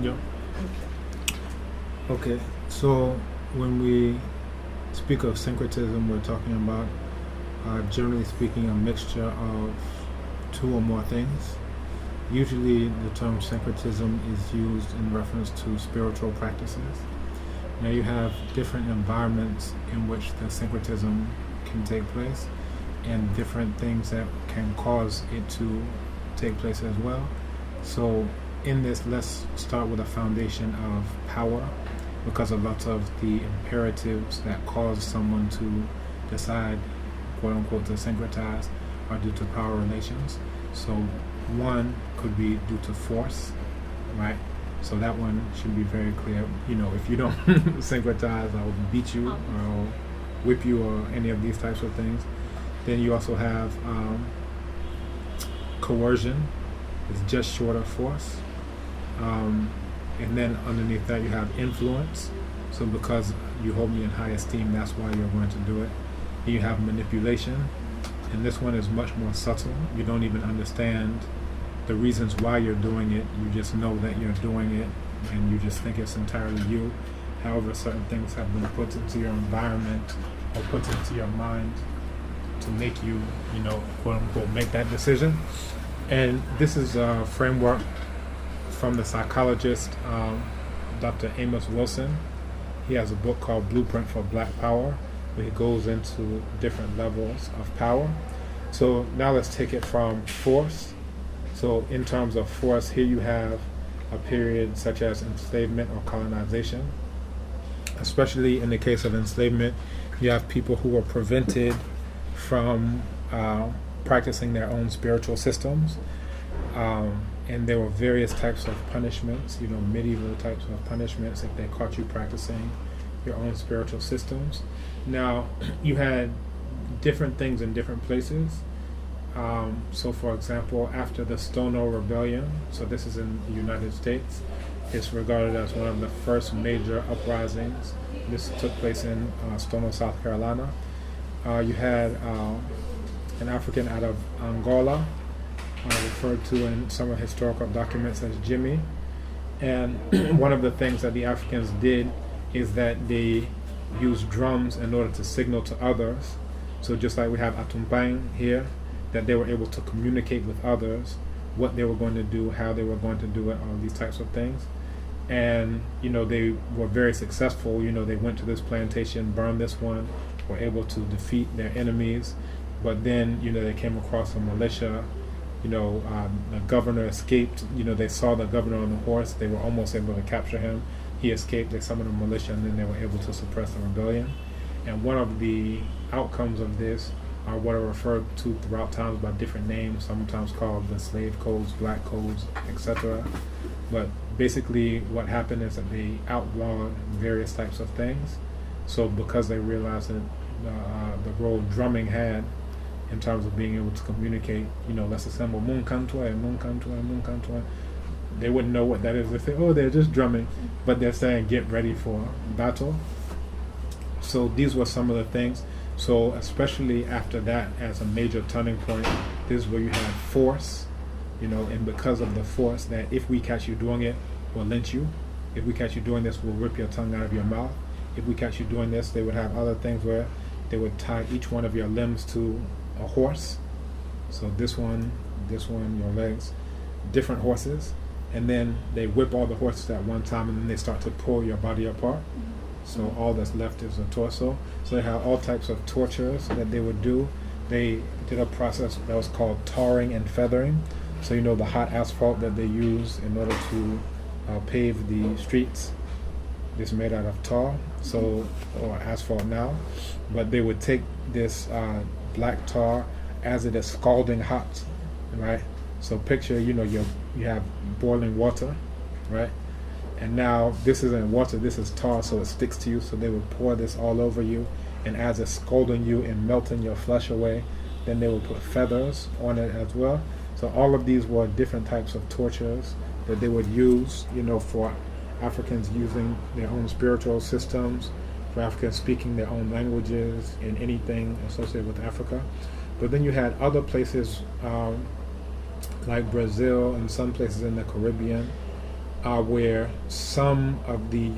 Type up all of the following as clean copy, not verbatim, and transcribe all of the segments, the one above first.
Yeah. Okay. So when we speak of syncretism, we're talking about, generally speaking, a mixture of two or more things. Usually, the term syncretism is used in reference to spiritual practices. Now, you have different environments in which the syncretism can take place, and different things that can cause it to take place as well. So, in this, let's start with a foundation of power, because a lot of the imperatives that cause someone to decide, quote unquote, to syncretize are due to power relations. So, one could be due to force, right? So that one should be very clear. If you don't syncretize, I will beat you or I'll whip you or any of these types of things. Then you also have coercion, it's just short of force. And then underneath that you have influence. So because you hold me in high esteem, that's why you're going to do it. You have manipulation, and this one is much more subtle. You don't even understand the reasons why you're doing it. You just know that you're doing it, and you just think it's entirely you. However, certain things have been put into your environment or put into your mind to make you, quote unquote, make that decision. And this is a framework from the psychologist Dr. Amos Wilson. He has a book called Blueprint for Black Power, where he goes into different levels of power. So now let's take it from force. So in terms of force, here you have a period such as enslavement or colonization. Especially in the case of enslavement, you have people who were prevented from practicing their own spiritual systems. And there were various types of punishments, medieval types of punishments if they caught you practicing your own spiritual systems. Now, you had different things in different places. So, for example, after the Stono Rebellion, so this is in the United States, it's regarded as one of the first major uprisings. This took place in Stono, South Carolina. You had an African out of Angola, referred to in some of historical documents as Jimmy. And one of the things that the Africans did is that they used drums in order to signal to others. So just like we have Atumpang here, that they were able to communicate with others what they were going to do, how they were going to do it, all these types of things. And, they were very successful. They went to this plantation, burned this one, were able to defeat their enemies. But then, they came across a militia. The governor escaped. They saw the governor on the horse. They were almost able to capture him. He escaped. They summoned a militia, and then they were able to suppress the rebellion. And one of the outcomes of this are what are referred to throughout times by different names, sometimes called the slave codes, black codes, etc. But basically what happened is that they outlawed various types of things. So because they realized that the role drumming had in terms of being able to communicate, let's assemble Mun Kantwa and Mun Kantwa and Mun Kantwa. They wouldn't know what that is. They say, oh, they're just drumming. But they're saying, get ready for battle. So these were some of the things. So especially after that, as a major turning point, this is where you have force, and because of the force, that if we catch you doing it, we'll lynch you. If we catch you doing this, we'll rip your tongue out of your mouth. If we catch you doing this, they would have other things where they would tie each one of your limbs to a horse. So this one, your legs, different horses. And then they whip all the horses at one time, and then they start to pull your body apart. So all that's left is a torso. So they have all types of tortures that they would do. They did a process that was called tarring and feathering. So the hot asphalt that they use in order to pave the streets is made out of tar, or asphalt now. But they would take this black tar as it is scalding hot, right? So picture, you have boiling water, right? And now this isn't water, this is tar, so it sticks to you. So they would pour this all over you, and as it's scalding you and melting your flesh away, then they would put feathers on it as well. So all of these were different types of tortures that they would use, for Africans using their own spiritual systems, for Africans speaking their own languages and anything associated with Africa. But then you had other places like Brazil and some places in the Caribbean where some of the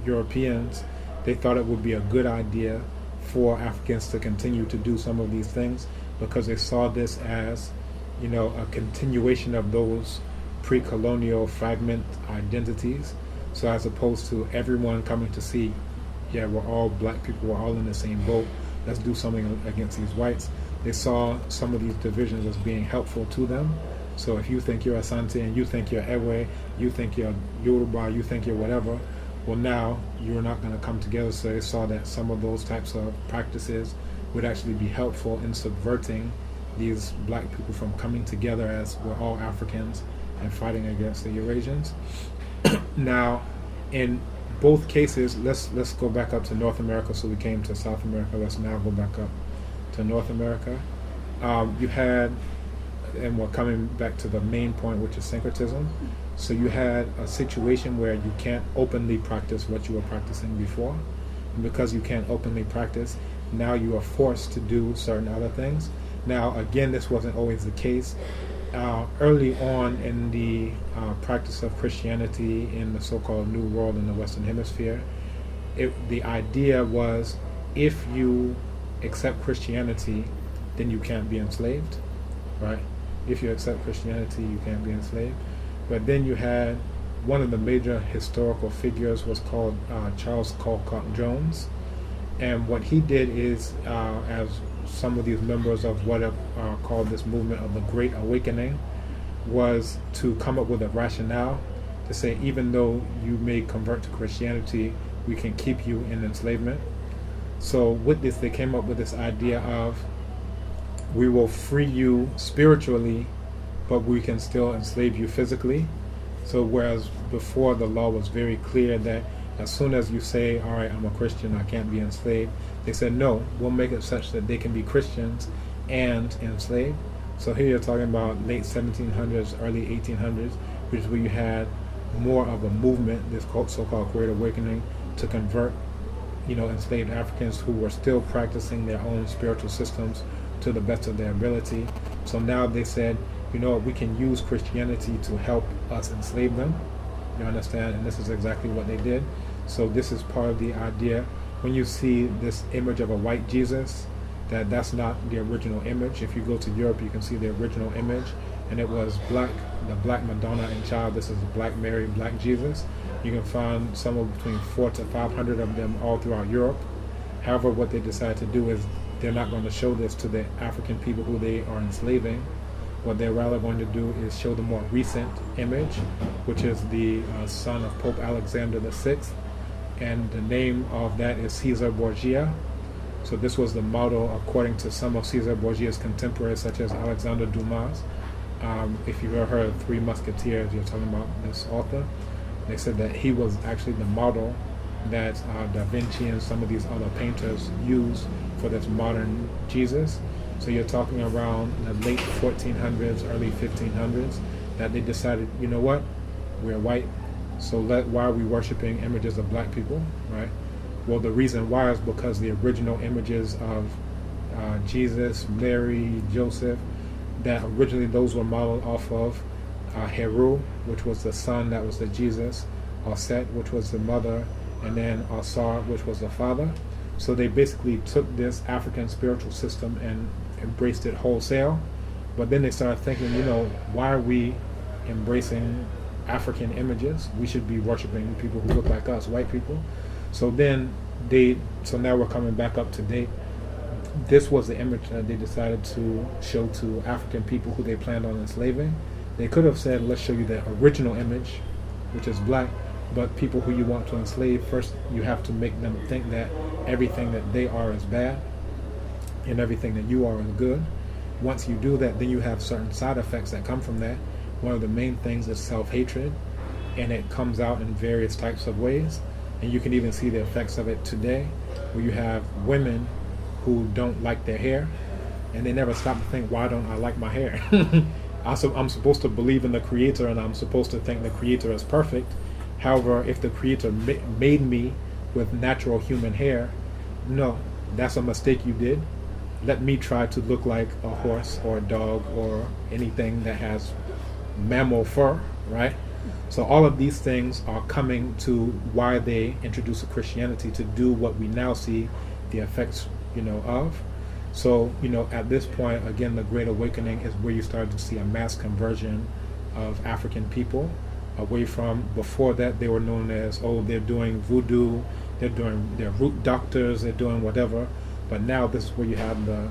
Europeans, they thought it would be a good idea for Africans to continue to do some of these things because they saw this as, a continuation of those pre-colonial fragment identities. So as opposed to everyone coming to see, yeah, we're all black people, we're all in the same boat, let's do something against these whites. They saw some of these divisions as being helpful to them. So if you think you're Asante and you think you're Ewe, you think you're Yoruba, you think you're whatever, well, now you're not going to come together. So they saw that some of those types of practices would actually be helpful in subverting these black people from coming together as we're all Africans and fighting against the Eurasians. Now, in both cases, let's go back up to North America. So we came to South America. Let's now go back up to North America. You had, and we're coming back to the main point, which is syncretism. So you had a situation where you can't openly practice what you were practicing before. And because you can't openly practice, now you are forced to do certain other things. Now, again, this wasn't always the case. Early on in the practice of Christianity in the so-called New World in the Western Hemisphere, the idea was if you accept Christianity, then you can't be enslaved, right? If you accept Christianity, you can't be enslaved. But then you had one of the major historical figures was called Charles Colcott Jones. And what he did is, as some of these members of what are called this movement of the Great Awakening, was to come up with a rationale to say, even though you may convert to Christianity, we can keep you in enslavement. So with this, they came up with this idea of, we will free you spiritually, but we can still enslave you physically. So whereas before the law was very clear that as soon as you say, all right, I'm a Christian, I can't be enslaved, they said, no, we'll make it such that they can be Christians and enslaved. So here you're talking about late 1700s, early 1800s, which is where you had more of a movement, this so-called Great Awakening, to convert, enslaved Africans who were still practicing their own spiritual systems to the best of their ability. So now they said, we can use Christianity to help us enslave them. You understand? And this is exactly what they did. So this is part of the idea. When you see this image of a white Jesus, that's not the original image. If you go to Europe, you can see the original image, and it was black, the black Madonna and Child. This is Black Mary, Black Jesus. You can find somewhere between 400 to 500 of them all throughout Europe. However, what they decided to do is they're not going to show this to the African people who they are enslaving. What they're rather going to do is show the more recent image, which is the son of Pope Alexander VI, and the name of that is Caesar Borgia. So this was the model according to some of Caesar Borgia's contemporaries, such as Alexander Dumas. If you've ever heard of Three Musketeers, you're talking about this author. They said that he was actually the model that Da Vinci and some of these other painters used for this modern Jesus. So you're talking around the late 1400s, early 1500s, that they decided, you know what, we're white, so why are we worshiping images of black people, right? Well, the reason why is because the original images of Jesus, Mary, Joseph, that originally those were modeled off of Heru, which was the son, that was the Jesus, Auset, which was the mother, and then Asar, which was the father. So they basically took this African spiritual system and embraced it wholesale. But then they started thinking, why are we embracing African images? We should be worshiping people who look like us, white people. So then so now we're coming back up to date. This was the image that they decided to show to African people who they planned on enslaving. They could have said, let's show you the original image, which is black, but people who you want to enslave, first you have to make them think that everything that they are is bad and everything that you are is good. Once you do that, then you have certain side effects that come from that. One of the main things is self-hatred, and it comes out in various types of ways. And you can even see the effects of it today, where you have women who don't like their hair, and they never stop to think, why don't I like my hair? I'm supposed to believe in the Creator, and I'm supposed to think the Creator is perfect. However, if the Creator made me with natural human hair, no, that's a mistake you did. Let me try to look like a horse or a dog or anything that has mammal fur, right? So all of these things are coming to why they introduce a Christianity to do what we now see the effects, of. So, at this point, again, the Great Awakening is where you start to see a mass conversion of African people away from, before that, they were known as, they're doing voodoo, they're root doctors, they're doing whatever. But now this is where you have the,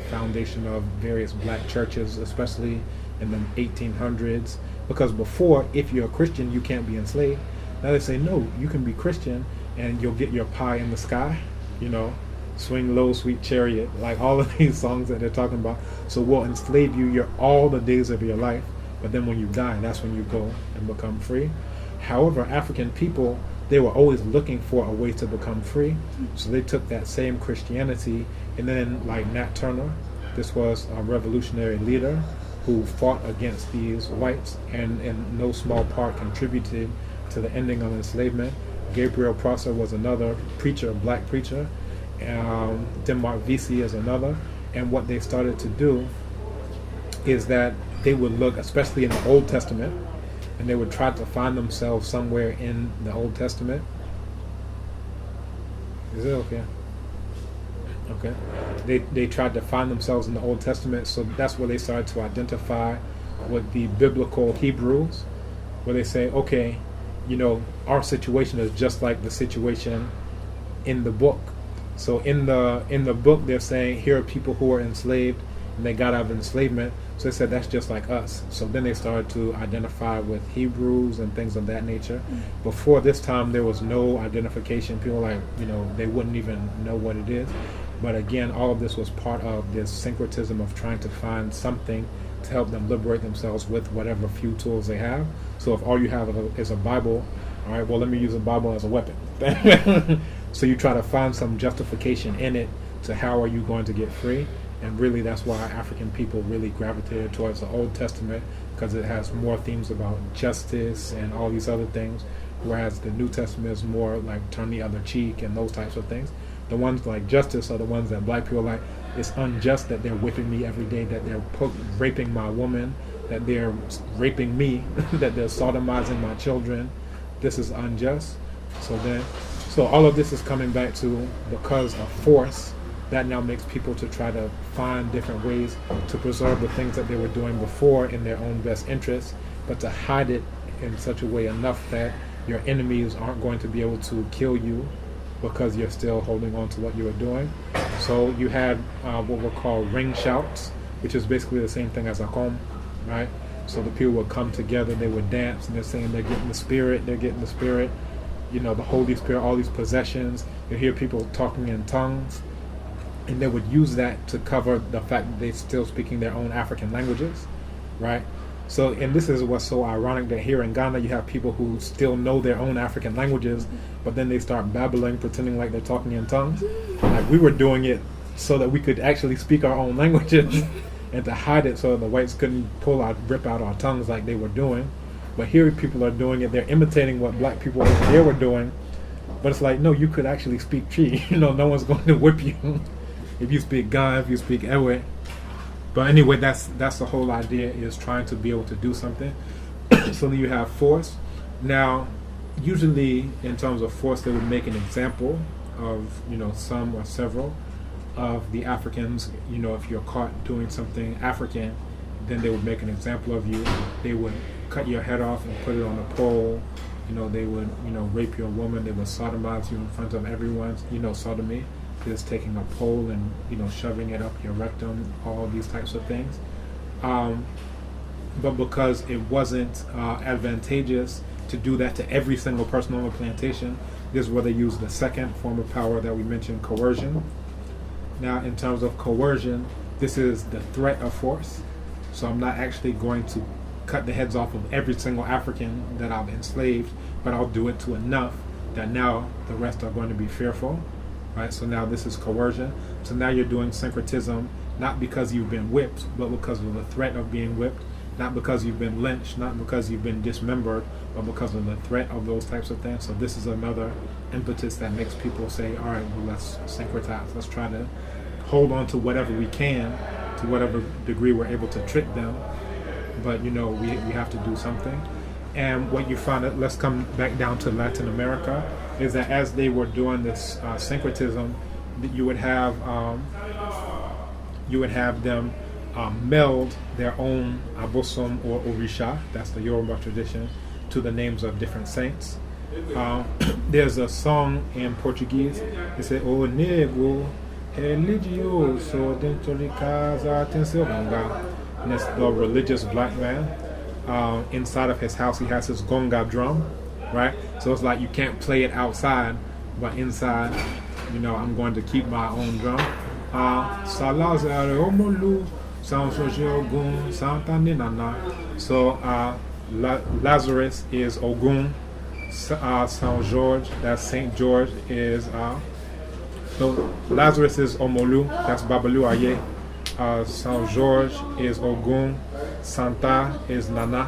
foundation of various black churches, especially in the 1800s. Because before, if you're a Christian, you can't be enslaved. Now they say, no, you can be Christian and you'll get your pie in the sky, swing low, sweet chariot, like all of these songs that they're talking about. So we'll enslave you all the days of your life, but then when you die, that's when you go and become free. However, African people, they were always looking for a way to become free. So they took that same Christianity, and then like Nat Turner, this was a revolutionary leader who fought against these whites and in no small part contributed to the ending of enslavement. Gabriel Prosser was another preacher, a black preacher. Denmark Vesey is another. And what they started to do is that they would look, especially in the Old Testament, and they would try to find themselves somewhere in the Old Testament. Is it okay? Okay. They tried to find themselves in the Old Testament, so that's where they started to identify with the biblical Hebrews, where they say, okay, our situation is just like the situation in the book. So in the book, they're saying here are people who are enslaved and they got out of enslavement. So they said that's just like us. So then they started to identify with Hebrews and things of that nature. Before this time, there was no identification. People they wouldn't even know what it is. But again, all of this was part of this syncretism of trying to find something to help them liberate themselves with whatever few tools they have. So if all you have is a Bible, all right, well, let me use a Bible as a weapon. So you try to find some justification in it to how are you going to get free. And really that's why African people really gravitated towards the Old Testament, because it has more themes about justice and all these other things, whereas the New Testament is more like turn the other cheek and those types of things. The ones like justice are the ones that black people like. It's unjust that they're whipping me every day, that they're raping my woman, that they're raping me, that they're sodomizing my children. This is unjust. So all of this is coming back to, because of force, that now makes people to try to find different ways to preserve the things that they were doing before in their own best interests, but to hide it in such a way enough that your enemies aren't going to be able to kill you because you're still holding on to what you were doing. So you had what were called ring shouts, which is basically the same thing as a akom, right? So the people would come together, they would dance, and they're saying they're getting the spirit, the Holy Spirit, all these possessions. You hear people talking in tongues, and they would use that to cover the fact that they're still speaking their own African languages, right? So, and this is what's so ironic, that here in Ghana you have people who still know their own African languages, but then they start babbling, pretending like they're talking in tongues. Like we were doing it so that we could actually speak our own languages and to hide it so that the whites couldn't rip out our tongues like they were doing. But here people are doing it, they're imitating what black people over there were doing, but it's like, no, you could actually speak Chi. No one's going to whip you if you speak Ga, if you speak Ewe. But anyway, that's the whole idea, is trying to be able to do something. So then you have force. Now, usually in terms of force, they would make an example of, some or several of the Africans. If you're caught doing something African, then they would make an example of you. They would cut your head off and put it on a pole. They would, rape your woman. They would sodomize you in front of everyone. Sodomy is taking a pole and shoving it up your rectum, all these types of things. But because it wasn't advantageous to do that to every single person on the plantation, this is where they use the second form of power that we mentioned, coercion. Now, in terms of coercion, this is the threat of force. So I'm not actually going to cut the heads off of every single African that I've enslaved, but I'll do it to enough that now the rest are going to be fearful. Right, so now this is coercion. So now you're doing syncretism, not because you've been whipped, but because of the threat of being whipped, not because you've been lynched, not because you've been dismembered, but because of the threat of those types of things. So this is another impetus that makes people say, all right, well, let's syncretize. Let's try to hold on to whatever we can, to whatever degree we're able to trick them. But, we have to do something. And what you find, let's come back down to Latin America, is that as they were doing this syncretism, you would have them meld their own abosom or orisha, that's the Yoruba tradition, to the names of different saints. There's a song in Portuguese. It says, "O nego religioso dentro de casa tem seu gonga." And it's the religious black man. Inside of his house, he has his gonga drum, right? So it's like you can't play it outside, but inside, I'm going to keep my own drum. So Lazarus is Ogun. Saint George, that's Saint George, is so Lazarus is Omolu, that's Babalu Aye. Saint George is Ogun. Santa is Nana.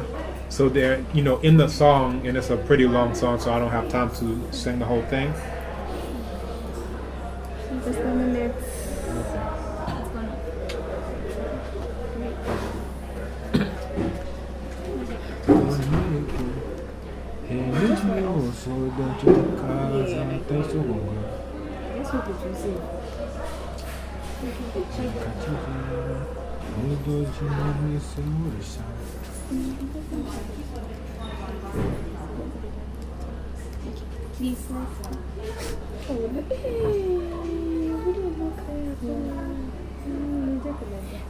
So they're in the song, and it's a pretty long song, so I don't have time to sing the whole thing. Just a minute. That's what did you say?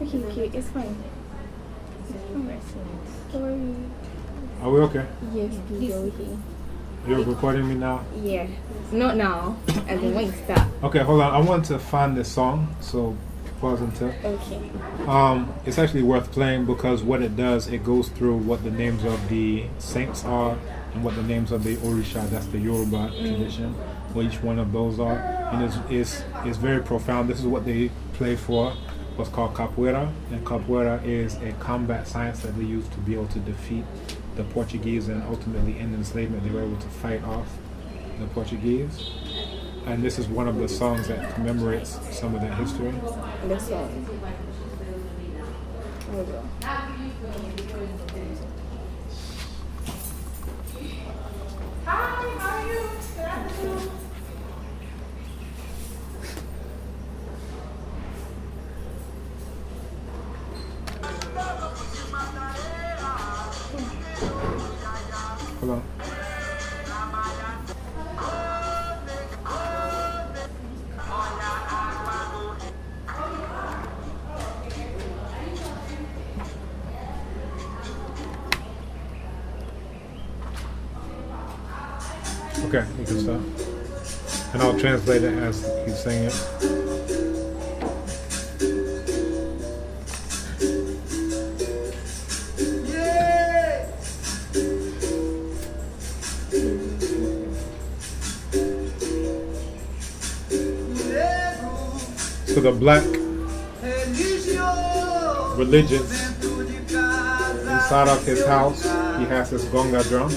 Okay, it's fine. Are we okay? Yes, please. Okay. You're recording me now? Yeah. Not now. As in when you start. Okay, hold on. I want to find this song, so pause until. Okay. It's actually worth playing because what it does, it goes through what the names of the saints are and what the names of the Orisha, that's the Yoruba tradition, what each one of those are. And it's very profound. This is what they play for what's called capoeira. And capoeira is a combat science that they use to be able to defeat the Portuguese and ultimately end enslavement. They were able to fight off the Portuguese. And this is one of the songs that commemorates some of that history. The song. There we go. Hi, how are you? Good afternoon. Hold on. Okay, you can stop. And I'll translate it as he's saying it. So the black religions, inside of his house, he has his gonga drum.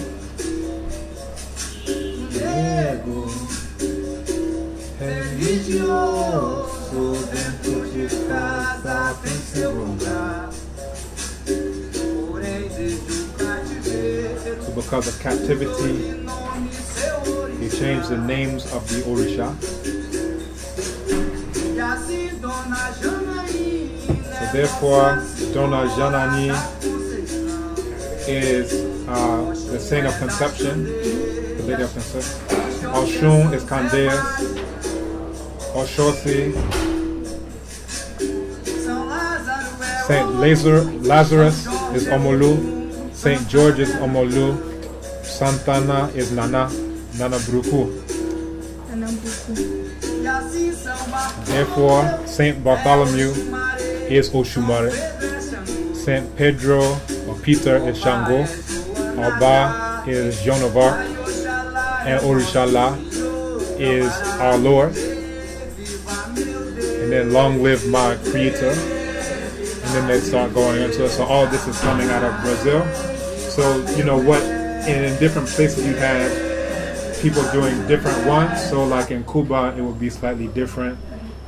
So because of captivity, he changed the names of the Orisha. So therefore, Dona Janani is the saint of conception, the lady of conception. Oshun is Candace. Oshosi. Saint Lazarus is Omolu. Saint George is Omolu. Santana is Nana Bruku. Therefore, Saint Bartholomew is Oshumare. Saint Pedro or Peter is Shango. Oba is Joan of Arc. And Orishala is our Lord. And then long live my creator. And then they start going into it. So all this is coming out of Brazil. So what, in different places you have people doing different ones. So like in Cuba, it would be slightly different.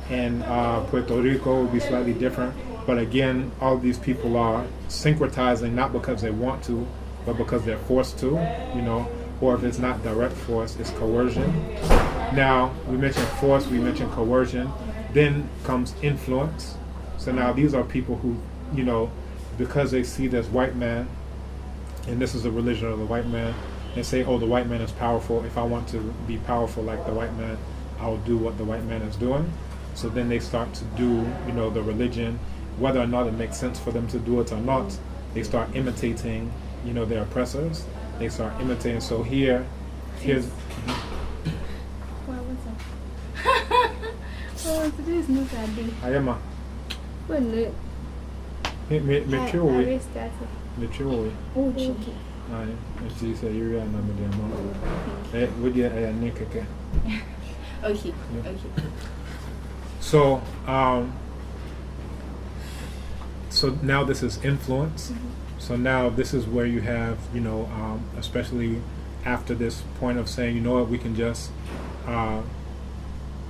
In Puerto Rico, it would be slightly different. But again, all these people are syncretizing not because they want to, but because they're forced to, or if it's not direct force, it's coercion. Now, we mentioned force, we mentioned coercion, then comes influence. So now these are people who, because they see this white man, and this is the religion of the white man, and say, oh, the white man is powerful. If I want to be powerful like the white man, I'll do what the white man is doing. So then they start to do, the religion, whether or not it makes sense for them to do it or not. They start imitating, their oppressors. They start imitating. So here's. Oh, today is not a day. Ayama. Well, no. Me Restarted. Mature. Oh, cheeky. Aye, and she said, "You're a number there, mom." Eh, would you a nick again? Okay. Yeah. Okay. So, so now this is influence. So now this is where you have, especially after this point of saying, you know what, we can just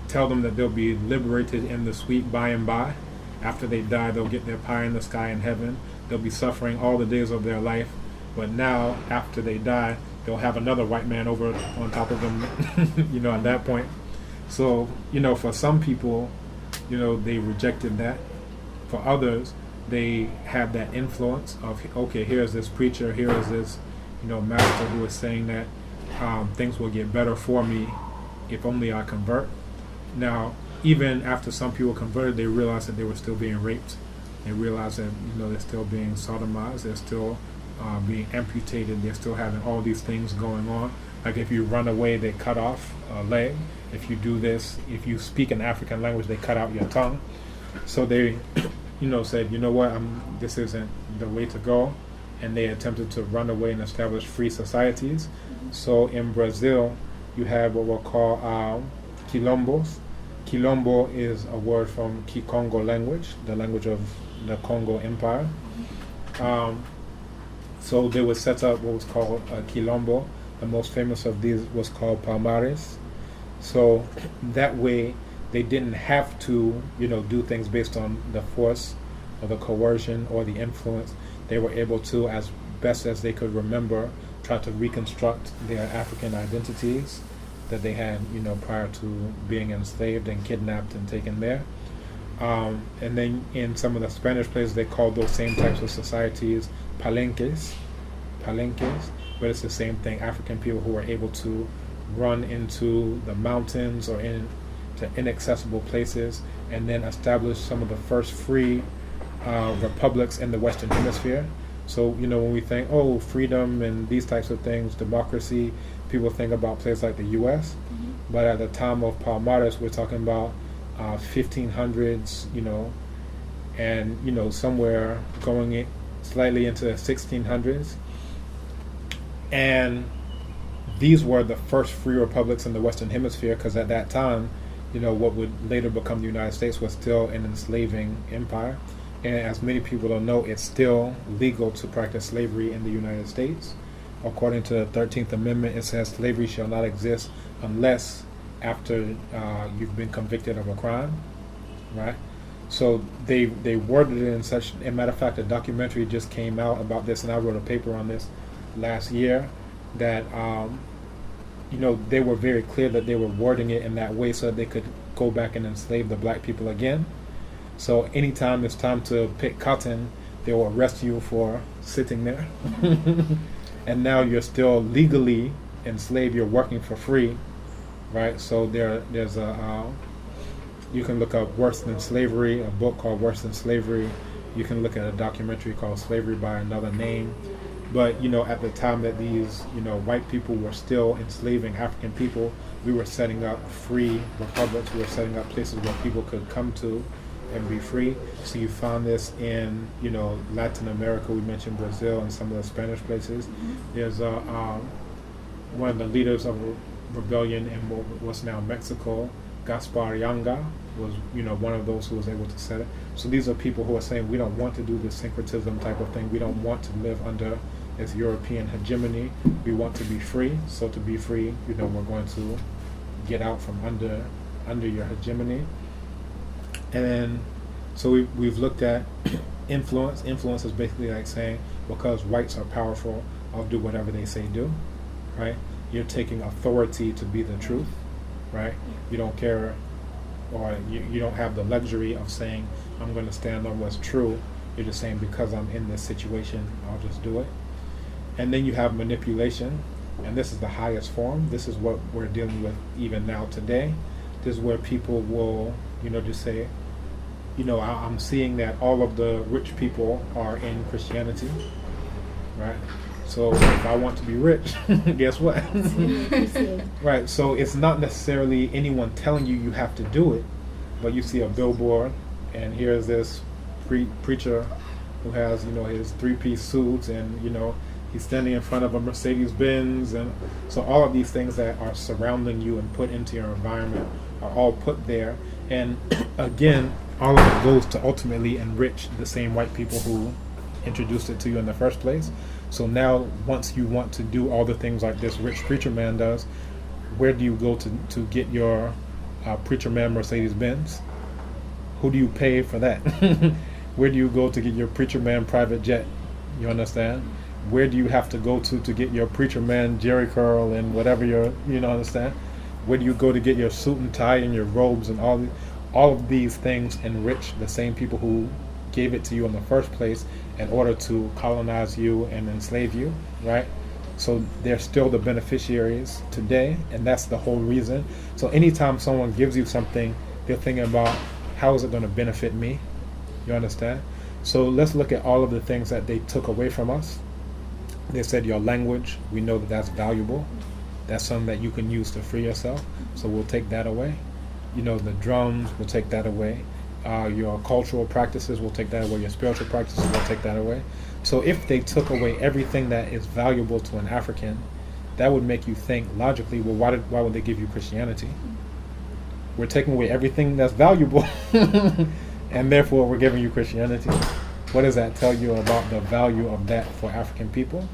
tell them that they'll be liberated in the sweet by and by. After they die, they'll get their pie in the sky in heaven. They'll be suffering all the days of their life. But now, after they die, they'll have another white man over on top of them, at that point. So, for some people, they rejected that. For others, they have that influence of, okay, here's this preacher, here is this, master who is saying that things will get better for me if only I convert. Now, even after some people converted, they realized that they were still being raped. They realized that, they're still being sodomized, they're still being amputated, they're still having all these things going on. Like if you run away, they cut off a leg. If you do this, if you speak an African language, they cut out your tongue. So they, said, you know what, this isn't the way to go. And they attempted to run away and establish free societies. So in Brazil, you have what we'll call quilombos. Quilombo is a word from Kikongo language, the language of the Congo Empire. So they would set up what was called a quilombo. The most famous of these was called Palmares. So that way they didn't have to, do things based on the force or the coercion or the influence. They were able to, as best as they could remember, try to reconstruct their African identities that they had, prior to being enslaved and kidnapped and taken there. And then in some of the Spanish places, they called those same types of societies palenques, but it's the same thing. African people who were able to run into the mountains or into inaccessible places and then establish some of the first free republics in the Western Hemisphere. So, when we think, oh, freedom and these types of things, democracy, people think about places like the U.S., but at the time of Palmares, we're talking about 1500s, and, somewhere going slightly into the 1600s. And these were the first free republics in the Western Hemisphere, because at that time, what would later become the United States was still an enslaving empire. And as many people don't know, it's still legal to practice slavery in the United States. According to the 13th Amendment, it says slavery shall not exist unless after you've been convicted of a crime, right? So they worded it in such, as a matter of fact, a documentary just came out about this, and I wrote a paper on this last year, that they were very clear that they were wording it in that way so that they could go back and enslave the black people again. So anytime it's time to pick cotton, they will arrest you for sitting there. And now you're still legally enslaved, you're working for free, right? So there's a, you can look up Worse Than Slavery, a book called Worse Than Slavery. You can look at a documentary called Slavery by Another Name. But, at the time that these, white people were still enslaving African people, we were setting up free republics. We were setting up places where people could come to and be free. So you found this in, Latin America. We mentioned Brazil and some of the Spanish places. There's one of the leaders of a rebellion in what's now Mexico, Gaspar Yanga, was, one of those who was able to set it. So these are people who are saying, we don't want to do this syncretism type of thing. We don't want to live under this European hegemony. We want to be free. So to be free, we're going to get out from under your hegemony. And so we've looked at influence. Influence is basically like saying, because whites are powerful, I'll do whatever they say do, right? You're taking authority to be the truth, right? You don't care, or you don't have the luxury of saying, I'm going to stand on what's true. You're just saying, because I'm in this situation, I'll just do it. And then you have manipulation, and this is the highest form. This is what we're dealing with even now today. This is where people will, just say, I'm seeing that all of the rich people are in Christianity, right? So if I want to be rich, guess what? Right, so it's not necessarily anyone telling you have to do it, but you see a billboard, and here's this preacher who has, his three-piece suits, and, he's standing in front of a Mercedes-Benz, and so all of these things that are surrounding you and put into your environment are all put there. And again, all of it goes to ultimately enrich the same white people who introduced it to you in the first place. So now, once you want to do all the things like this rich preacher man does, where do you go to get your preacher man Mercedes-Benz? Who do you pay for that? Where do you go to get your preacher man private jet? You understand? Where do you have to go to get your preacher man Jerry curl and whatever understand? Where do you go to get your suit and tie and your robes and all of these things enrich the same people who gave it to you in the first place in order to colonize you and enslave you, right? So they're still the beneficiaries today, and that's the whole reason. So anytime someone gives you something, they're thinking about, how is it going to benefit me? You understand? So let's look at all of the things that they took away from us. They said your language, we know that that's valuable. That's something that you can use to free yourself. So we'll take that away. The drums, we'll take that away. Your cultural practices, we'll take that away. Your spiritual practices, we'll take that away. So if they took away everything that is valuable to an African, that would make you think logically, well, why would they give you Christianity? We're taking away everything that's valuable, and therefore we're giving you Christianity. What does that tell you about the value of that for African people?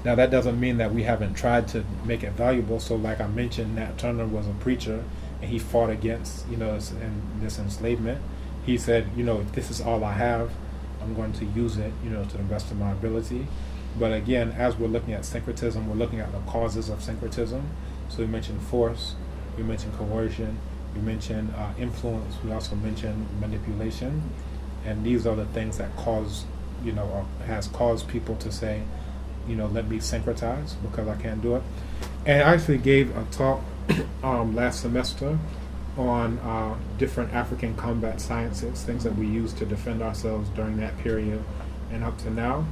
Now, that doesn't mean that we haven't tried to make it valuable. So like I mentioned, Nat Turner was a preacher, and he fought against, this enslavement. He said, if this is all I have, I'm going to use it, to the best of my ability. But again, as we're looking at syncretism, we're looking at the causes of syncretism. So we mentioned force, we mentioned coercion, we mentioned influence, we also mentioned manipulation. And these are the things that cause, or has caused people to say, let me syncretize because I can't do it. And I actually gave a talk last semester on different African combat sciences, things that we use to defend ourselves during that period and up to now.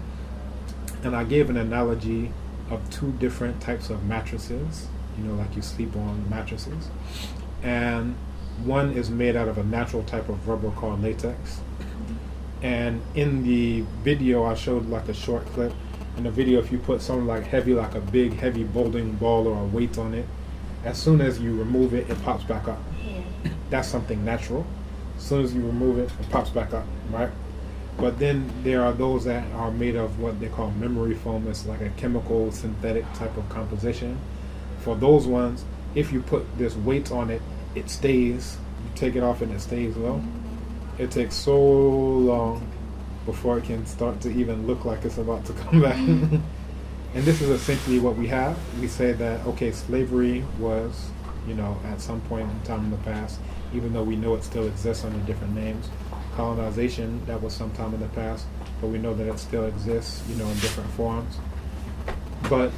And I gave an analogy of two different types of mattresses, like you sleep on mattresses. And one is made out of a natural type of rubber called latex. And in the video, I showed like a short clip. In the video, if you put something like heavy, like a big heavy bouldering ball or a weight on it, as soon as you remove it, it pops back up. That's something natural. As soon as you remove it, it pops back up, right? But then there are those that are made of what they call memory foam. It's like a chemical synthetic type of composition. For those ones, if you put this weight on it, it stays. You take it off and it stays low. It takes so long before it can start to even look like it's about to come back. And this is essentially what we have. We say that, okay, slavery was, at some point in time in the past, even though we know it still exists under different names. Colonization, that was sometime in the past, but we know that it still exists, in different forms. But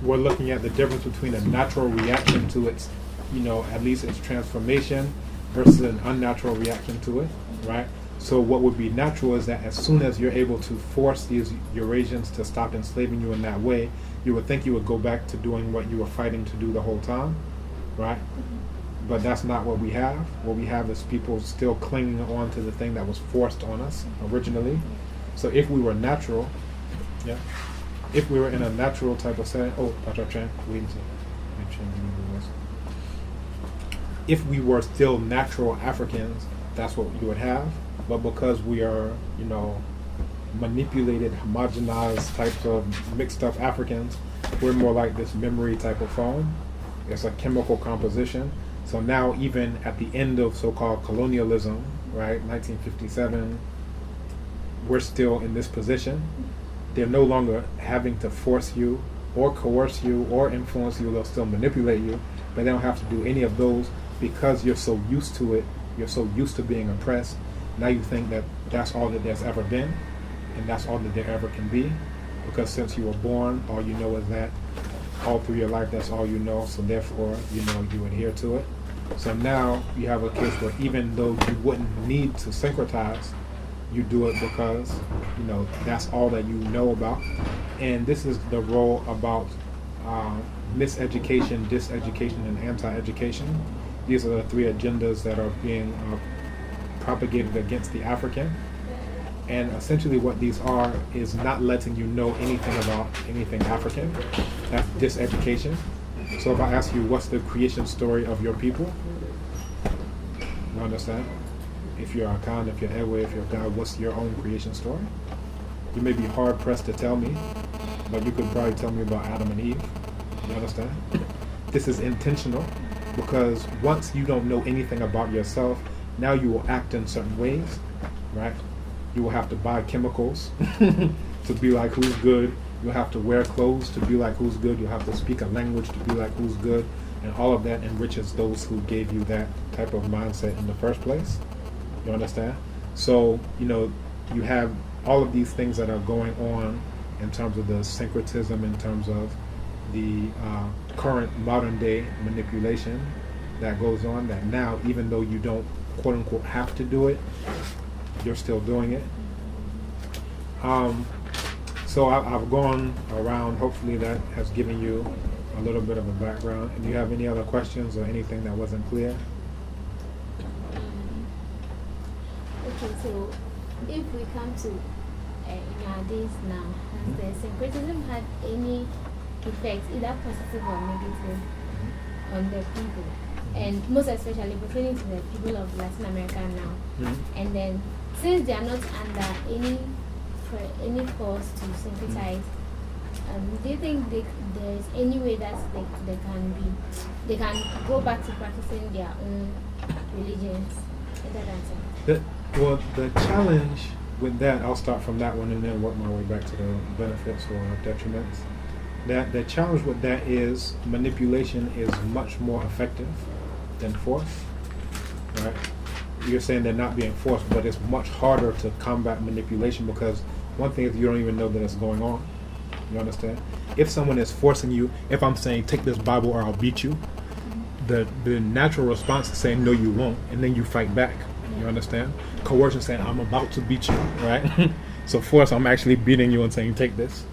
we're looking at the difference between a natural reaction to its, at least its transformation versus an unnatural reaction to it, right? So what would be natural is that as soon as you're able to force these Eurasians to stop enslaving you in that way, you would think you would go back to doing what you were fighting to do the whole time, right? But that's not what we have. What we have is people still clinging on to the thing that was forced on us originally. So if we were natural, if we were in a natural type of setting, if we were still natural Africans, that's what you would have. But because we are, manipulated, homogenized types of mixed up Africans, we're more like this memory type of foam. It's a chemical composition. So now even at the end of so-called colonialism, right, 1957, we're still in this position. they're no longer having to force you or coerce you or influence you. They'll still manipulate you, but they don't have to do any of those because you're so used to it. You're so used to being oppressed. Now you think that that's all that there's ever been, and that's all that there ever can be, because since you were born, all you know is that. All through your life, that's all you know, so therefore, you adhere to it. So now you have a case where even though you wouldn't need to syncretize, you do it because, that's all that you know about. And this is the role about miseducation, diseducation, and anti-education. These are the three agendas that are being propagated against the African. And essentially what these are is not letting you know anything about anything African. That's diseducation. So if I ask you, what's the creation story of your people? You understand? If you're Akan, if you're Ewe, if you're God, what's your own creation story? You may be hard pressed to tell me, but you could probably tell me about Adam and Eve. You understand? This is intentional because once you don't know anything about yourself, now you will act in certain ways, right? You will have to buy chemicals to be like who's good. You'll have to wear clothes to be like who's good. You'll have to speak a language to be like who's good. And all of that enriches those who gave you that type of mindset in the first place. You understand? So, you have all of these things that are going on in terms of the syncretism, in terms of the current modern day manipulation that goes on, that now, even though you don't quote unquote have to do it, you're still doing it. So I've gone around. Hopefully that has given you a little bit of a background. And do you have any other questions or anything that wasn't clear? Okay, so if we come to nowadays now, has the syncretism had any effect, either positive or negative, on the people? And most especially pertaining to the people of Latin America now. And then, since they are not under any force to syncretize, do you think there is any way that they can go back to practicing their own religions? The challenge with that, I'll start from that one and then work my way back to the benefits or detriments. That the challenge with that is manipulation is much more effective than force, right? You're saying they're not being forced, but it's much harder to combat manipulation because one thing is you don't even know that it's going on. You understand? If someone is forcing you, if I'm saying take this Bible or I'll beat you, the natural response is saying no you won't, and then you fight back. You understand? Coercion saying I'm about to beat you, right? So force, I'm actually beating you and saying take this.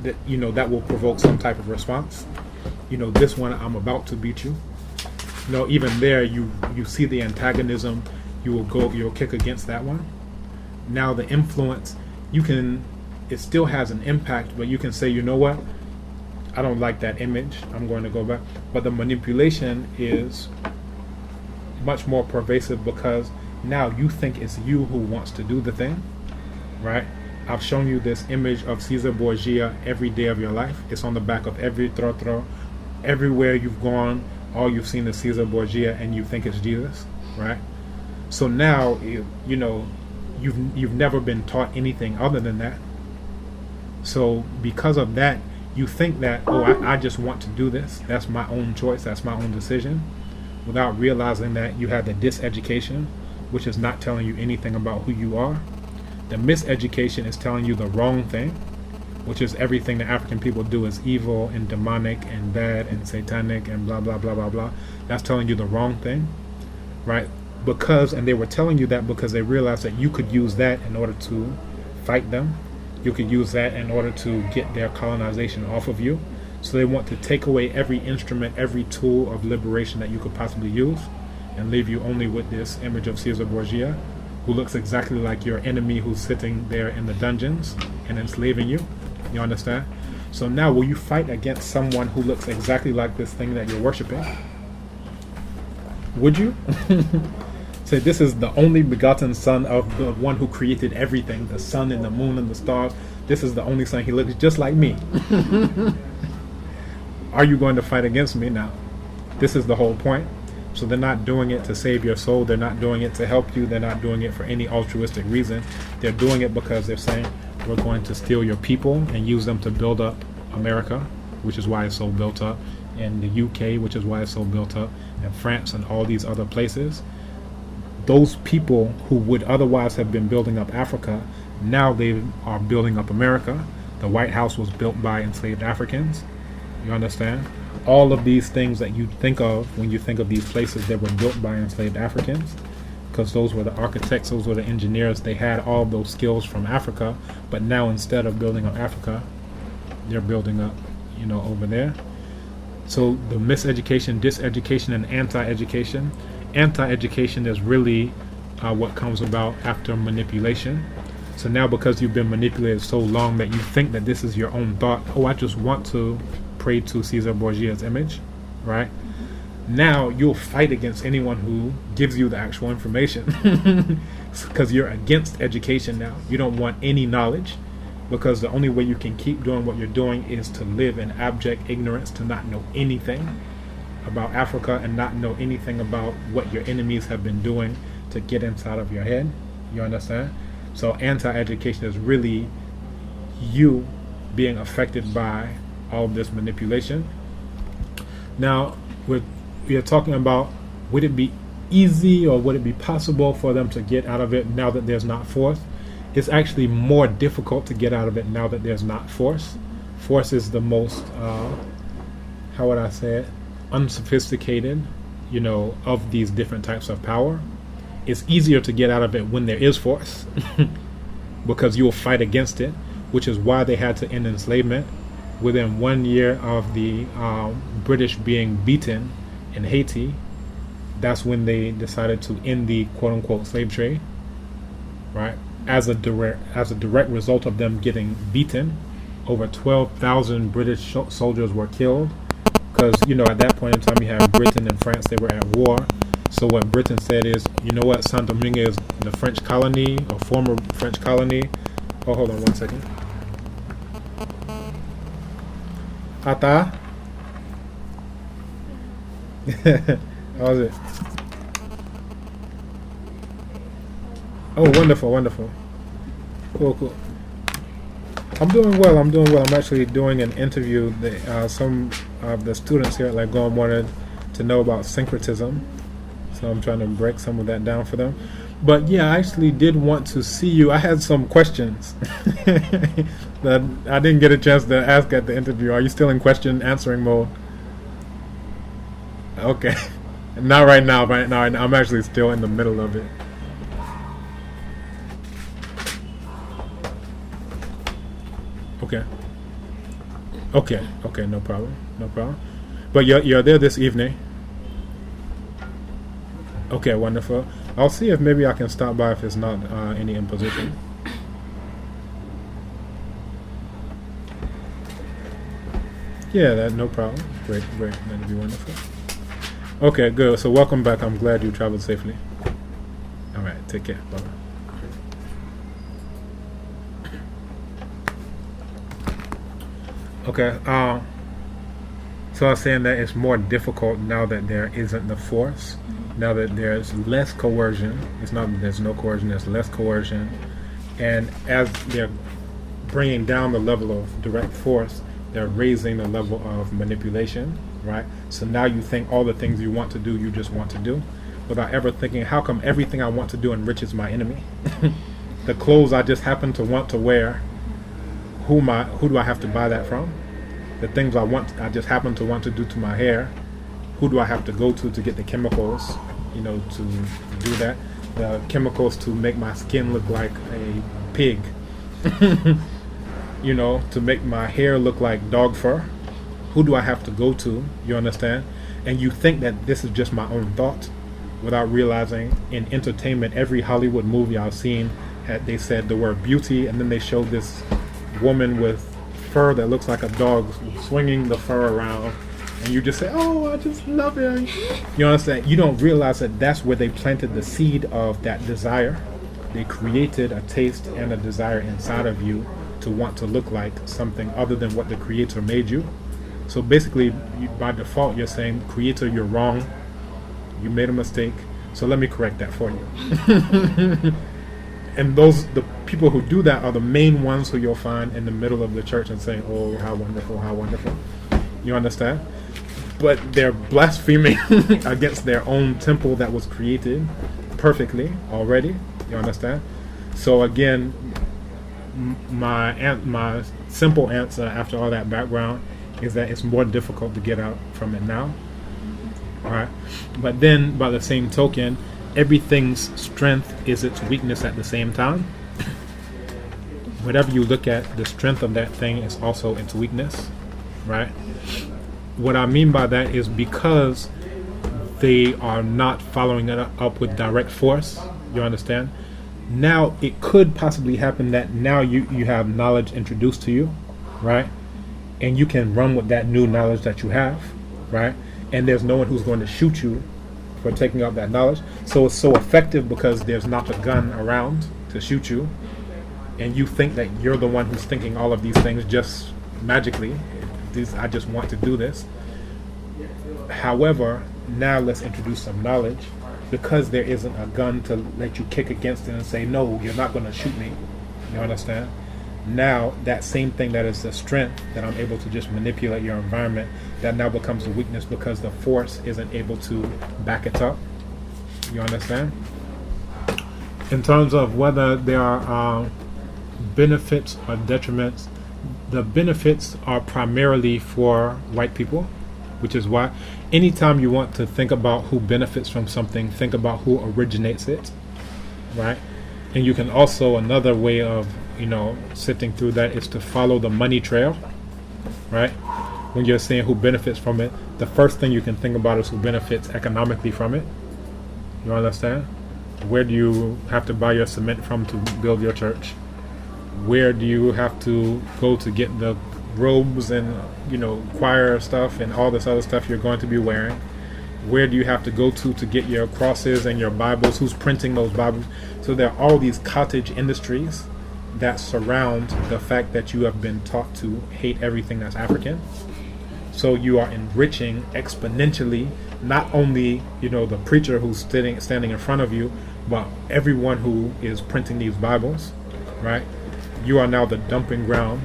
That will provoke some type of response. This one I'm about to beat you. Even there you see the antagonism, you'll kick against that one. Now the influence, it still has an impact, but you can say, you know what, I don't like that image, I'm going to go back. But the manipulation is much more pervasive because now you think it's you who wants to do the thing, right? I've shown you this image of Caesar Borgia every day of your life. It's on the back of every trotro. Everywhere you've gone, all you've seen is Caesar Borgia and you think it's Jesus, right? So now, you've never been taught anything other than that. So because of that, you think that, I just want to do this. That's my own choice. That's my own decision. Without realizing that you have the diseducation, which is not telling you anything about who you are. The miseducation is telling you the wrong thing, which is everything the African people do is evil and demonic and bad and satanic and blah, blah, blah, blah, blah. That's telling you the wrong thing, right? And they were telling you that because they realized that you could use that in order to fight them. You could use that in order to get their colonization off of you. So they want to take away every instrument, every tool of liberation that you could possibly use and leave you only with this image of Caesar Borgia, who looks exactly like your enemy who's sitting there in the dungeons and enslaving you. You understand? So now will you fight against someone who looks exactly like this thing that you're worshiping? Would you? Say this is the only begotten son of the one who created everything, the sun and the moon and the stars. This is the only son. He looks just like me. Are you going to fight against me now? This is the whole point. So they're not doing it to save your soul. They're not doing it to help you. They're not doing it for any altruistic reason. They're doing it because they're saying, We're going to steal your people and use them to build up America, which is why it's so built up, and the UK, which is why it's so built up, and France and all these other places. Those people who would otherwise have been building up Africa, now they are building up America. The White House was built by enslaved Africans. You understand? All of these things that you think of when you think of these places that were built by enslaved Africans, because those were the architects, those were the engineers, they had all of those skills from Africa, but now instead of building up Africa, they're building up, over there. So the miseducation, diseducation, and anti-education. Anti-education is really what comes about after manipulation. So now because you've been manipulated so long that you think that this is your own thought, I just want to pray to Caesar Borgia's image, right? Now you'll fight against anyone who gives you the actual information because you're against education now. You don't want any knowledge, because the only way you can keep doing what you're doing is to live in abject ignorance, to not know anything about Africa and not know anything about what your enemies have been doing to get inside of your head. You understand? So anti-education is really you being affected by all of this manipulation. Now, we are talking about, would it be easy or would it be possible for them to get out of it now that there's not force? It's actually more difficult to get out of it now that there's not force. Force is the most, how would I say it, unsophisticated, of these different types of power. It's easier to get out of it when there is force because you will fight against it, which is why they had to end enslavement. Within 1 year of the British being beaten in Haiti, that's when they decided to end the quote-unquote slave trade, right? As a direct result of them getting beaten, over 12,000 British soldiers were killed, because at that point in time you had Britain and France, they were at war. So what Britain said is, Saint Domingue is the French colony, or former French colony. Oh, hold on one second. Ata? How was it? Oh, wonderful. Cool. I'm doing well. I'm actually doing an interview that some of the students here at Legon wanted to know about syncretism. So I'm trying to break some of that down for them. But yeah, I actually did want to see you. I had some questions that I didn't get a chance to ask at the interview. Are you still in question answering mode? Okay. Not right now. I'm actually still in the middle of it. Okay, no problem. But you're there this evening. Okay, wonderful. I'll see if maybe I can stop by if it's not any imposition. Yeah, no problem. Great. That'd be wonderful. Okay, good. So welcome back. I'm glad you traveled safely. All right, take care. Bye-bye. Okay, so I was saying that it's more difficult now that there isn't the force, now that there's less coercion. It's not that there's no coercion, there's less coercion. And as they're bringing down the level of direct force, they're raising the level of manipulation, right? So now you think all the things you want to do, you just want to do, without ever thinking, how come everything I want to do enriches my enemy? The clothes I just happen to want to wear, who do I have to buy that from? The things I just happen to want to do to my hair, who do I have to go to get the chemicals, to do that? The chemicals to make my skin look like a pig, to make my hair look like dog fur. Who do I have to go to? You understand? And you think that this is just my own thought, without realizing in entertainment, every Hollywood movie I've seen, they said the word beauty, and then they showed this woman with fur that looks like a dog swinging the fur around, and you just say, oh, I just love it. You understand? You don't realize that that's where they planted the seed of that desire. They created a taste and a desire inside of you to want to look like something other than what the Creator made you. So basically, by default, you're saying, Creator, you're wrong. You made a mistake. So let me correct that for you. And the people who do that are the main ones who you'll find in the middle of the church and saying, "Oh, how wonderful, how wonderful." You understand? But they're blaspheming against their own temple that was created perfectly already. You understand? So again, my simple answer after all that background is that it's more difficult to get out from it now. All right, but then by the same token, everything's strength is its weakness at the same time. Whatever you look at, the strength of that thing is also its weakness, right? What I mean by that is because they are not following it up with direct force, you understand? Now it could possibly happen that now you have knowledge introduced to you, right? And you can run with that new knowledge that you have, right? And there's no one who's going to shoot you for taking up that knowledge. So it's so effective because there's not a gun around to shoot you, and you think that you're the one who's thinking all of these things just magically. I just want to do this. However, now let's introduce some knowledge, because there isn't a gun to let you kick against it and say, no, you're not going to shoot me. You understand? Now that same thing that is the strength, that I'm able to just manipulate your environment, that now becomes a weakness because the force isn't able to back it up. You understand? In terms of whether there are benefits or detriments, the benefits are primarily for white people, which is why anytime you want to think about who benefits from something, think about who originates it, right? And you can also, another way of sifting through that is to follow the money trail, right? When you're saying who benefits from it, the first thing you can think about is who benefits economically from it. You understand? Where do you have to buy your cement from to build your church? Where do you have to go to get the robes and choir stuff and all this other stuff you're going to be wearing? Where do you have to go to get your crosses and your Bibles? Who's printing those Bibles? So there are all these cottage industries that surround the fact that you have been taught to hate everything that's African. So you are enriching exponentially not only the preacher who's standing in front of you, but everyone who is printing these Bibles, right? You are now the dumping ground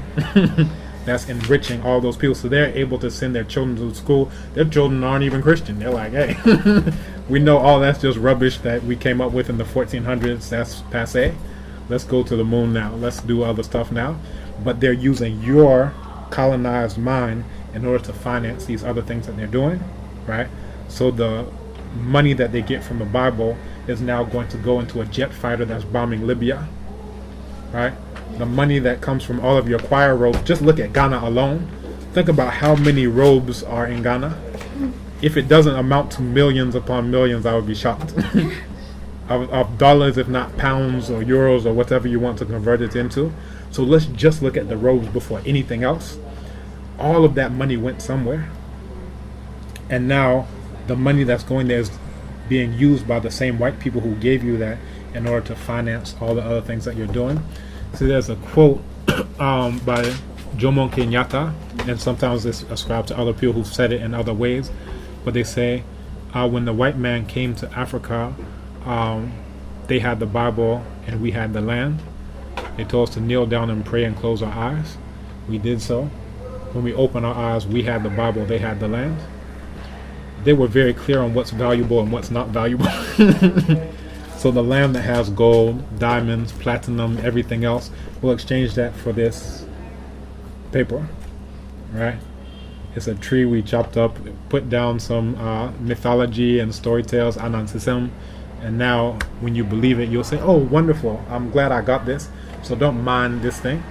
that's enriching all those people. So they're able to send their children to school. Their children aren't even Christian. They're like, hey, we know all that's just rubbish that we came up with in the 1400s. That's passé. Let's go to the moon now. Let's do other stuff now. But they're using your colonized mind in order to finance these other things that they're doing, right? So the money that they get from the Bible is now going to go into a jet fighter that's bombing Libya, right? The money that comes from all of your choir robes, just look at Ghana alone. Think about how many robes are in Ghana. If it doesn't amount to millions upon millions, I would be shocked. of dollars, if not pounds or euros or whatever you want to convert it into. So let's just look at the robes before anything else. All of that money went somewhere. And now the money that's going there is being used by the same white people who gave you that in order to finance all the other things that you're doing. So there's a quote by Jomo Kenyatta, and sometimes it's ascribed to other people who've said it in other ways, but they say when the white man came to Africa, they had the Bible and we had the land. They told us to kneel down and pray and close our eyes. We did so. When we opened our eyes, we had the Bible, they had the land. They were very clear on what's valuable and what's not valuable. So the land that has gold, diamonds, platinum, everything else, we'll exchange that for this paper, right? It's a tree we chopped up, put down some mythology and story tales, Anantism, and now when you believe it, you'll say, oh, wonderful, I'm glad I got this, so don't mind this thing.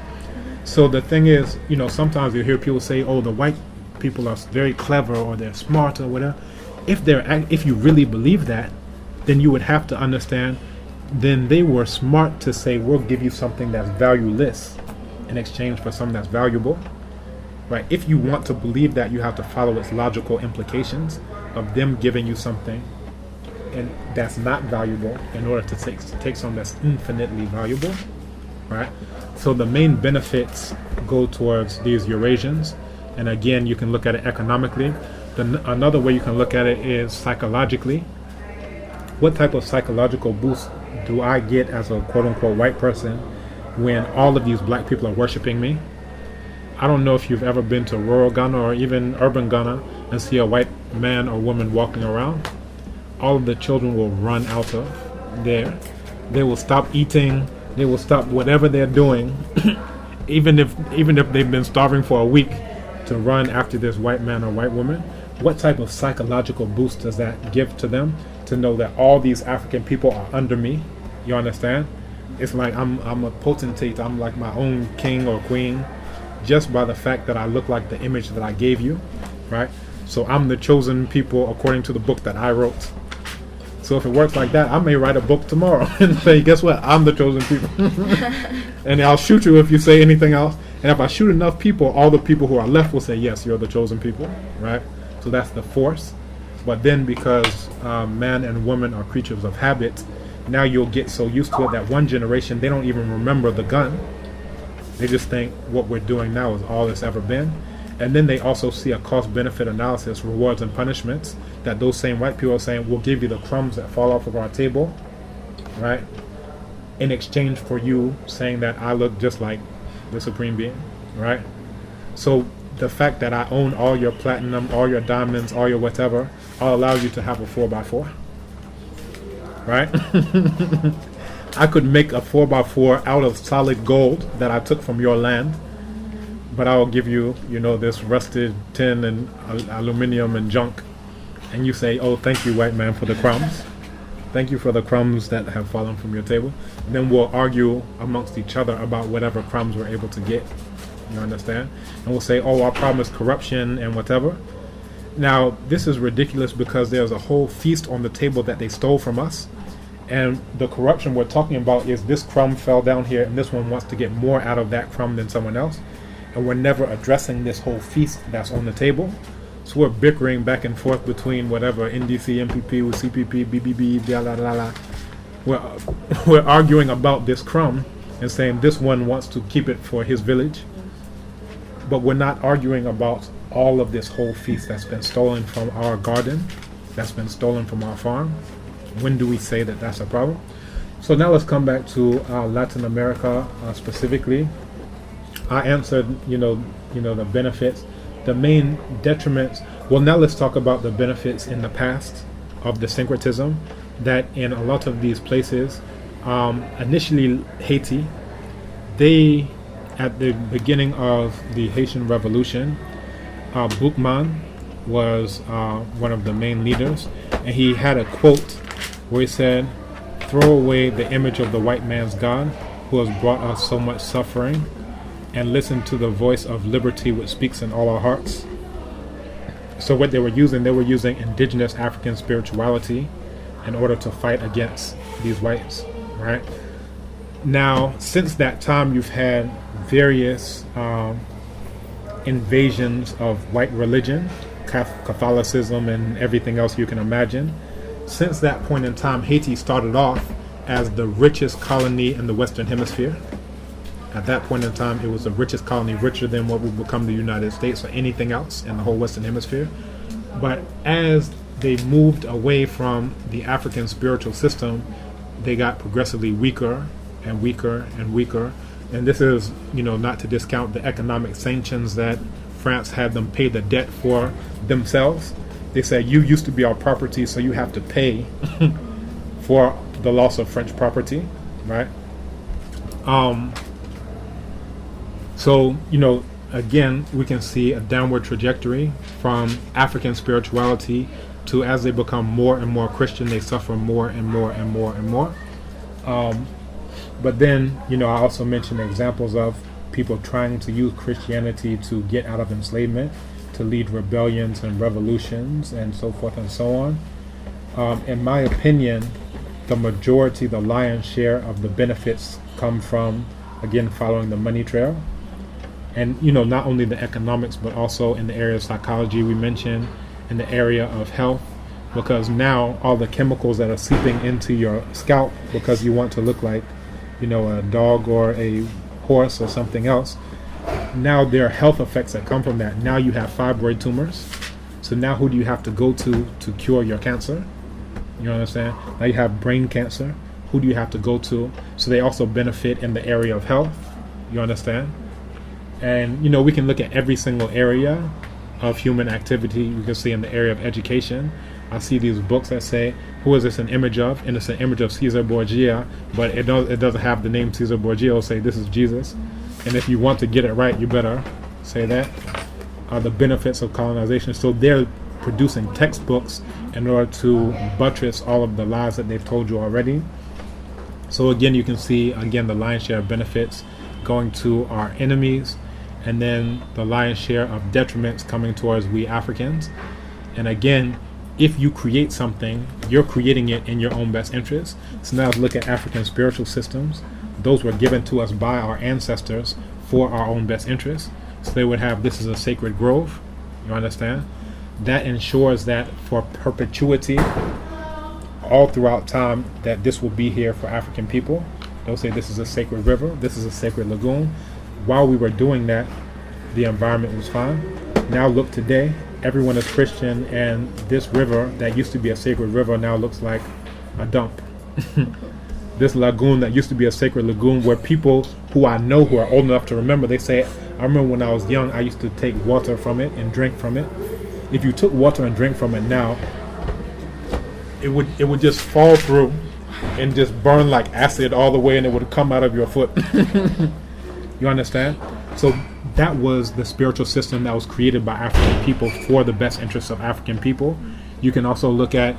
So the thing is, sometimes you hear people say, oh, the white people are very clever or they're smart or whatever. If you really believe that, then you would have to understand, then they were smart to say, we'll give you something that's valueless in exchange for something that's valuable, right? If you want to believe that, you have to follow its logical implications of them giving you something and that's not valuable in order to take something that's infinitely valuable, right? So the main benefits go towards these Eurasians, and again, you can look at it economically. Another way you can look at it is psychologically. What type of psychological boost do I get as a quote unquote white person when all of these black people are worshiping me? I don't know if you've ever been to rural Ghana or even urban Ghana and see a white man or woman walking around. All of the children will run out of there. They will stop eating. They will stop whatever they're doing, even if they've been starving for a week, to run after this white man or white woman. What type of psychological boost does that give to them to know that all these African people are under me? You understand? It's like I'm a potentate. I'm like my own king or queen, just by the fact that I look like the image that I gave you, right? So I'm the chosen people according to the book that I wrote. So if it works like that, I may write a book tomorrow and say, guess what? I'm the chosen people. And I'll shoot you if you say anything else. And if I shoot enough people, all the people who are left will say, yes, you're the chosen people, right? So that's the force. But then because man and woman are creatures of habit, now you'll get so used to it that one generation, they don't even remember the gun. They just think what we're doing now is all it's ever been. And then they also see a cost-benefit analysis, rewards and punishments, that those same white people are saying, we'll give you the crumbs that fall off of our table, right? In exchange for you saying that I look just like the supreme being, right? So the fact that I own all your platinum, all your diamonds, all your whatever, I'll allow you to have a 4x4, right? I could make a 4x4 out of solid gold that I took from your land, but I'll give you, this rusted tin and aluminum and junk. And you say, oh, thank you, white man, for the crumbs. Thank you for the crumbs that have fallen from your table. And then we'll argue amongst each other about whatever crumbs we're able to get. You understand? And we'll say, oh, our problem is corruption and whatever. Now, this is ridiculous because there's a whole feast on the table that they stole from us. And the corruption we're talking about is this crumb fell down here and this one wants to get more out of that crumb than someone else. And we're never addressing this whole feast that's on the table. So we're bickering back and forth between whatever NDC, MPP, CPP, BBB, blah, blah, blah, blah. We're arguing about this crumb and saying this one wants to keep it for his village. But we're not arguing about all of this whole feast that's been stolen from our garden, that's been stolen from our farm. When do we say that that's a problem? So now let's come back to Latin America specifically. I answered, the benefits. The main detriments, well, now let's talk about the benefits in the past of the syncretism, that in a lot of these places, initially Haiti, they, at the beginning of the Haitian Revolution, Boukman was one of the main leaders, and he had a quote where he said, "Throw away the image of the white man's God, who has brought us so much suffering, and listen to the voice of liberty which speaks in all our hearts." So what they were using indigenous African spirituality in order to fight against these whites, right? Now, since that time, you've had various invasions of white religion, Catholicism and everything else you can imagine. Since that point in time, Haiti started off as the richest colony in the Western Hemisphere. At that point in time, it was the richest colony, richer than what would become the United States or anything else in the whole Western Hemisphere. But as they moved away from the African spiritual system, they got progressively weaker and weaker and weaker. And this is, not to discount the economic sanctions that France had them pay the debt for themselves. They said, you used to be our property, so you have to pay for the loss of French property, right? So, again, we can see a downward trajectory from African spirituality to, as they become more and more Christian, they suffer more and more and more and more. But then, I also mentioned examples of people trying to use Christianity to get out of enslavement, to lead rebellions and revolutions and so forth and so on. In my opinion, the majority, the lion's share of the benefits come from, again, following the money trail. And, not only the economics, but also in the area of psychology we mentioned, in the area of health, because now all the chemicals that are seeping into your scalp because you want to look like, a dog or a horse or something else, now there are health effects that come from that. Now you have fibroid tumors. So now who do you have to go to cure your cancer? You understand? Now you have brain cancer. Who do you have to go to? So they also benefit in the area of health. You understand? And we can look at every single area of human activity. You can see in the area of education. I see these books that say, who is this an image of? And it's an image of Caesar Borgia, but it doesn't have the name Caesar Borgia. It'll say this is Jesus. And if you want to get it right, you better say that. The benefits of colonization. So they're producing textbooks in order to buttress all of the lies that they've told you already. So again, you can see, the lion's share of benefits going to our enemies, and then the lion's share of detriments coming towards we Africans. And again, if you create something, you're creating it in your own best interest. So now let's look at African spiritual systems. Those were given to us by our ancestors for our own best interest. So they would have, this is a sacred grove. You understand? That ensures that for perpetuity, all throughout time, that this will be here for African people. They'll say this is a sacred river, this is a sacred lagoon. While we were doing that, the environment was fine. Now look today, everyone is Christian, and this river that used to be a sacred river now looks like a dump. This lagoon that used to be a sacred lagoon, where people who I know who are old enough to remember, they say, I remember when I was young, I used to take water from it and drink from it. If you took water and drink from it now, it would just fall through and just burn like acid all the way, and it would come out of your foot. You understand? So that was the spiritual system that was created by African people for the best interests of African people. You can also look at,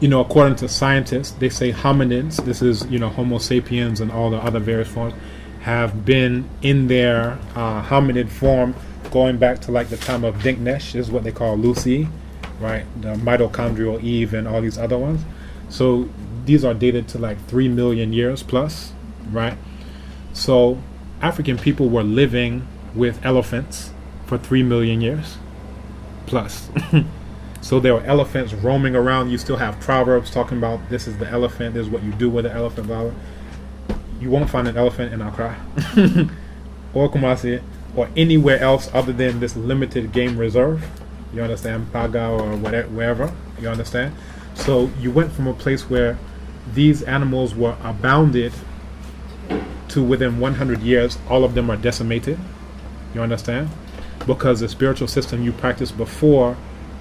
according to scientists, they say hominids, this is, Homo sapiens and all the other various forms, have been in their hominid form going back to like the time of Dinknesh, is what they call Lucy, right? The mitochondrial Eve and all these other ones. So these are dated to like 3 million years plus, right? So African people were living with elephants for 3 million years plus. So there were elephants roaming around. You still have proverbs talking about this is the elephant, this is what you do with the elephant, blah, blah. You won't find an elephant in Accra or Kumasi or anywhere else other than this limited game reserve. You understand? Paga or whatever, wherever. You understand? So you went from a place where these animals were abounded to within 100 years, all of them are decimated. You understand? Because the spiritual system you practiced before,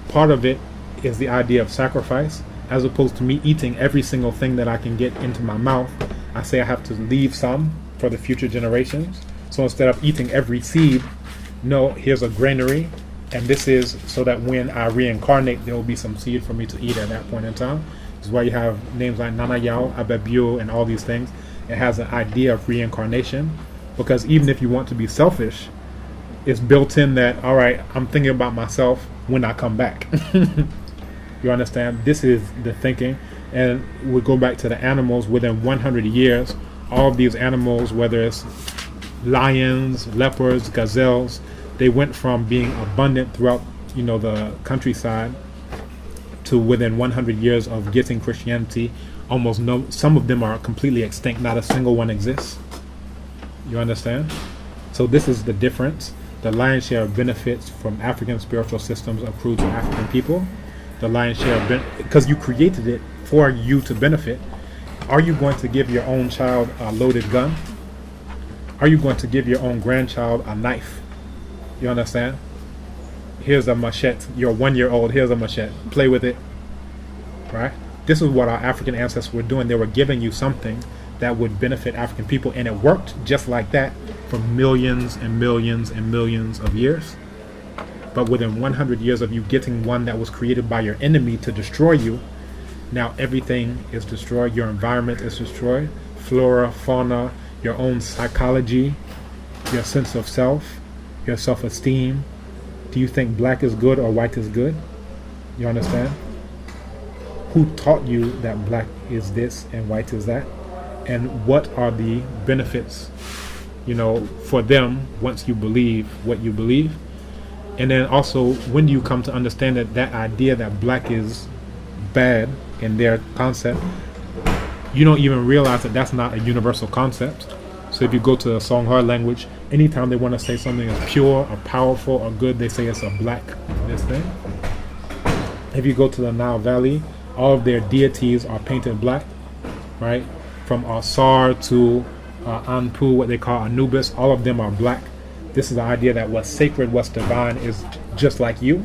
part of it is the idea of sacrifice, as opposed to me eating every single thing that I can get into my mouth. I say I have to leave some for the future generations. So instead of eating every seed, no, here's a granary, and this is so that when I reincarnate, there will be some seed for me to eat at that point in time. This is why you have names like Nana Yao, Abebio, and all these things. It has an idea of reincarnation, because even if you want to be selfish, it's built in that, all right, I'm thinking about myself when I come back. You understand? This is the thinking. And we go back to the animals. Within 100 years, all of these animals, whether it's lions, leopards, gazelles, they went from being abundant throughout, the countryside, to within 100 years of getting Christianity, almost some of them are completely extinct. Not a single one exists. You understand? So this is the difference. The lion's share of benefits from African spiritual systems accrue to African people. The lion's share of because you created it for you to benefit. Are you going to give your own child a loaded gun? Are you going to give your own grandchild a knife? You understand? Here's a machete. You're 1 year old. Here's a machete. Play with it. Right? This is what our African ancestors were doing. They were giving you something that would benefit African people, and it worked just like that for millions and millions and millions of years. But within 100 years of you getting one that was created by your enemy to destroy you, now everything is destroyed. Your environment is destroyed. Flora, fauna, your own psychology, your sense of self, your self-esteem. Do you think black is good or white is good? You understand? Who taught you that black is this and white is that? And what are the benefits, for them once you believe what you believe? And then also, when do you come to understand that idea that black is bad in their concept, you don't even realize that that's not a universal concept. So if you go to the Songhai language, anytime they want to say something is pure or powerful or good, they say it's a black this thing. If you go to the Nile Valley, all of their deities are painted black, right? From Asar to Anpu, what they call Anubis, all of them are black. This is the idea that what's sacred, what's divine is just like you.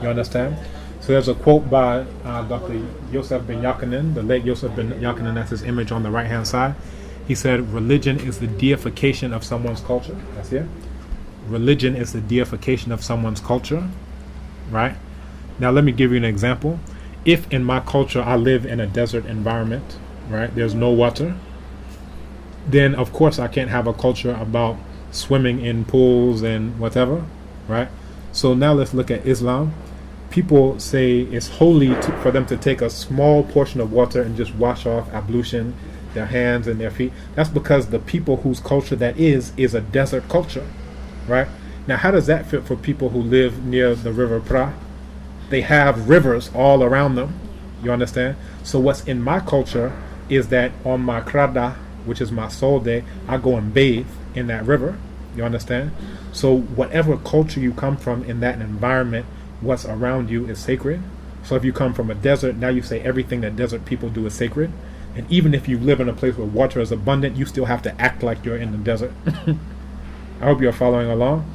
You understand? So there's a quote by Dr. Yosef Ben Yakinen, the late Yosef Ben Yakinen, that's his image on the right-hand side. He said, religion is the deification of someone's culture. That's it. Religion is the deification of someone's culture, right? Now let me give you an example. If in my culture I live in a desert environment, right, there's no water, then of course I can't have a culture about swimming in pools and whatever, right? So now let's look at Islam. People say it's holy for them to take a small portion of water and just wash off ablution, their hands and their feet. That's because the people whose culture that is a desert culture, right? Now how does that fit for people who live near the river Pra? They have rivers all around them, you understand? So what's in my culture is that on my krada, which is my soul day, I go and bathe in that river, you understand? So whatever culture you come from in that environment, what's around you is sacred. So if you come from a desert, now you say everything that desert people do is sacred. And even if you live in a place where water is abundant, you still have to act like you're in the desert. I hope you're following along.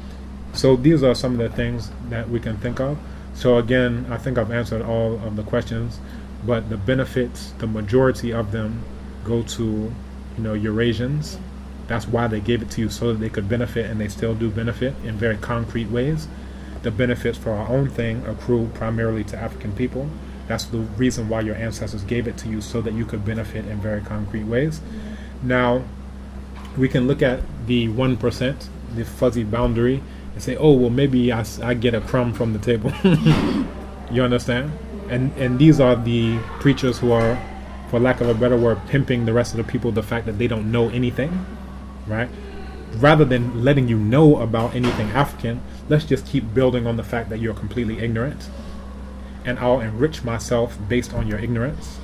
So these are some of the things that we can think of. So again, I think I've answered all of the questions, but the benefits, the majority of them go to, Eurasians. That's why they gave it to you, so that they could benefit, and they still do benefit in very concrete ways. The benefits for our own thing accrue primarily to African people. That's the reason why your ancestors gave it to you, so that you could benefit in very concrete ways. Now, we can look at the 1%, the fuzzy boundary, and say, oh, well, maybe I get a crumb from the table. You understand? And these are the preachers who are, for lack of a better word, pimping the rest of the people, the fact that they don't know anything, right? Rather than letting you know about anything African, let's just keep building on the fact that you're completely ignorant, and I'll enrich myself based on your ignorance.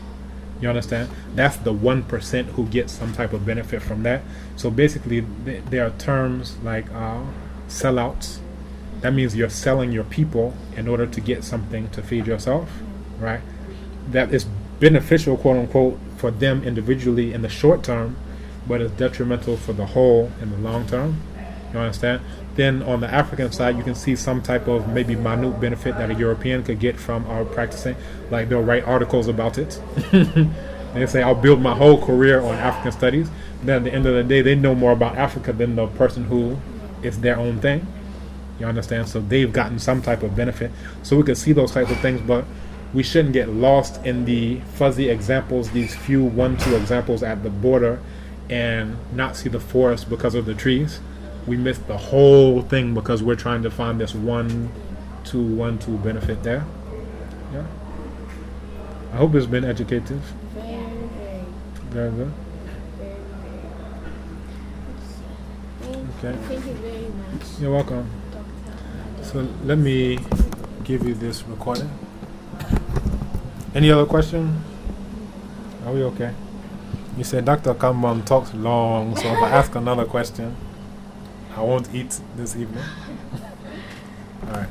You understand? That's the 1% who gets some type of benefit from that. So basically, there are terms like sellouts. That means you're selling your people in order to get something to feed yourself, right? That is beneficial, quote unquote, for them individually in the short term, but it's detrimental for the whole in the long term. You understand? Then on the African side, you can see some type of maybe minute benefit that a European could get from our practicing. Like they'll write articles about it. They say, I'll build my whole career on African studies. Then at the end of the day, they know more about Africa than the person who is their own thing. You understand? So they've gotten some type of benefit. So we could see those types of things, but we shouldn't get lost in the fuzzy examples, these few 1-2 examples at the border, and not see the forest because of the trees. We miss the whole thing because we're trying to find this 1-2 benefit there. Yeah. I hope it's been educative. Very, Very good. very. Okay. Thank you very much, You're welcome. Doctor. So let me give you this recording. Any other question? Are we okay? You said Dr. Kambon talks long, so if I ask another question, I won't eat this evening. All right.